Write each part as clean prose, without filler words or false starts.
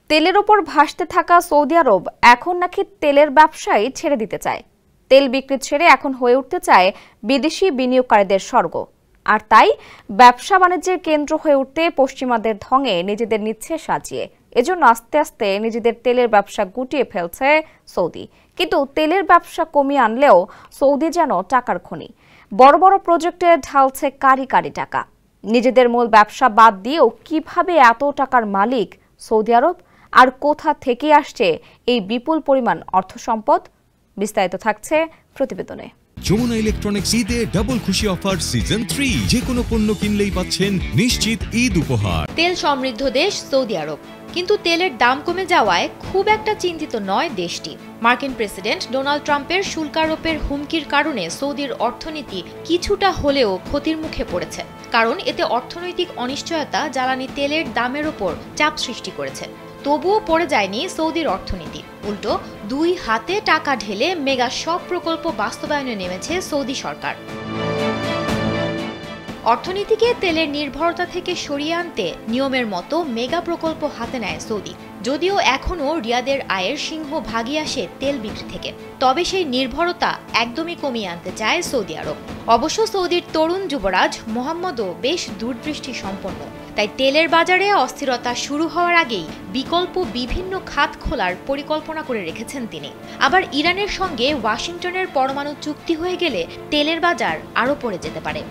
তেলের ওপর ভাসতে থাকা সৌদি আরব এখন নাকি তেলের ব্যবসায় ছেড়ে দিতে চায়। তেল বিক্রি ছেড়ে এখন হয়ে উঠতে চায় বিদেশি বিনিয়োগকারীদের স্বর্গ। আর তাই ব্যবসা বাণিজ্যের কেন্দ্র হয়ে উঠতে পশ্চিমাদের ঢঙে নিজেদের নিচ্ছে সাজিয়ে। এজন্য আস্তে আস্তে নিজেদের তেলের ব্যবসা গুটিয়ে ফেলছে সৌদি। কিন্তু তেলের ব্যবসা কমিয়ে আনলেও সৌদি যেন টাকার খনি। বড় বড় প্রজেক্টে ঢালছে কারি কারি টাকা। নিজেদের মূল ব্যবসা বাদ দিয়েও কিভাবে এত টাকার মালিক সৌদি আরব, আর কোথা থেকে আসছে এই বিপুল পরিমাণ অর্থ সম্পদ? বিস্তারিত থাকছে প্রতিবেদনে। যমুনা ইলেকট্রনিক্স ঈদে ডাবল খুশি অফার সিজন 3, যে কোনো পণ্য কিনলেই পাচ্ছেন নিশ্চিত ঈদ উপহার। তেল সমৃদ্ধ দেশ সৌদি আরব, কিন্তু তেলের দাম কমে যাওয়ায় খুব একটা চিন্তিত নয় দেশটি। মার্কিন প্রেসিডেন্ট ডোনাল্ড ট্রাম্পের শুল্ক আরোপের হুমকির কারণে সৌদির অর্থনীতি কিছুটা হলেও ক্ষতির মুখে পড়েছে, কারণ এতে অর্থনৈতিক অনিশ্চয়তা জ্বালানি তেলের দামের ওপর চাপ সৃষ্টি করেছে। তবুও পড়ে যায়নি সৌদির অর্থনীতি, উল্টো দুই হাতে টাকা ঢেলে মেগা সব প্রকল্প বাস্তবায়নে নেমেছে সৌদি সরকার। অর্থনীতিকে তেলের নির্ভরতা থেকে সরিয়ে আনতে নিয়মের মতো মেগা প্রকল্প হাতে নেয় সৌদি। যদিও এখনও রিয়াদের আয়ের সিংহ ভাগই আসে তেল বিক্রি থেকে, তবে সেই নির্ভরতা একদমই কমিয়ে আনতে চায় সৌদি আরব। অবশ্য সৌদির তরুণ যুবরাজ মোহাম্মদও বেশ দূরদৃষ্টি সম্পন্ন, তাই তেলের বাজারে অস্থিরতা শুরু হওয়ার আগেই বিকল্প বিভিন্ন খাত খোলার পরিকল্পনা করে রেখেছেন তিনি। আবার ইরানের সঙ্গে ওয়াশিংটনের পরমাণু চুক্তি হয়ে গেলে তেলের বাজার আরও পড়ে যেতে পারে।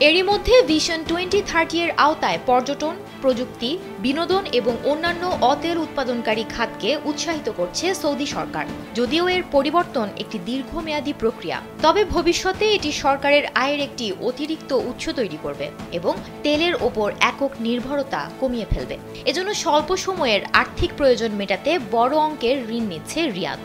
এরই মধ্যে ভিশন 2030 এর আওতায় পর্যটন, প্রযুক্তি, বিনোদন এবং অন্যান্য অতেল উৎপাদনকারী খাতকে উৎসাহিত করছে সৌদি সরকার। যদিও এর পরিবর্তন একটি দীর্ঘমেয়াদী প্রক্রিয়া, তবে ভবিষ্যতে এটি সরকারের আয়ের একটি অতিরিক্ত উৎস তৈরি করবে এবং তেলের ওপর একক নির্ভরতা কমিয়ে ফেলবে। এজন্য স্বল্প সময়ের আর্থিক প্রয়োজন মেটাতে বড় অঙ্কের ঋণ নিচ্ছে রিয়াদ।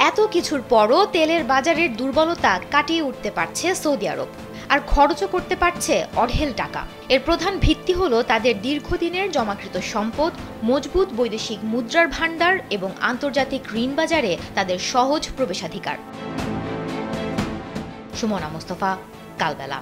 এত কিছুর পরও তেলের বাজারের দুর্বলতা কাটিয়ে উঠতে পারছে সৌদি আরব, আর খরচও করতে পারছে অঢেল টাকা। এর প্রধান ভিত্তি হলো তাদের দীর্ঘদিনের জমাকৃত সম্পদ, মজবুত বৈদেশিক মুদ্রার ভাণ্ডার এবং আন্তর্জাতিক ঋণ বাজারে তাদের সহজ প্রবেশাধিকার। সুমনা মোস্তফা, কালবেলা।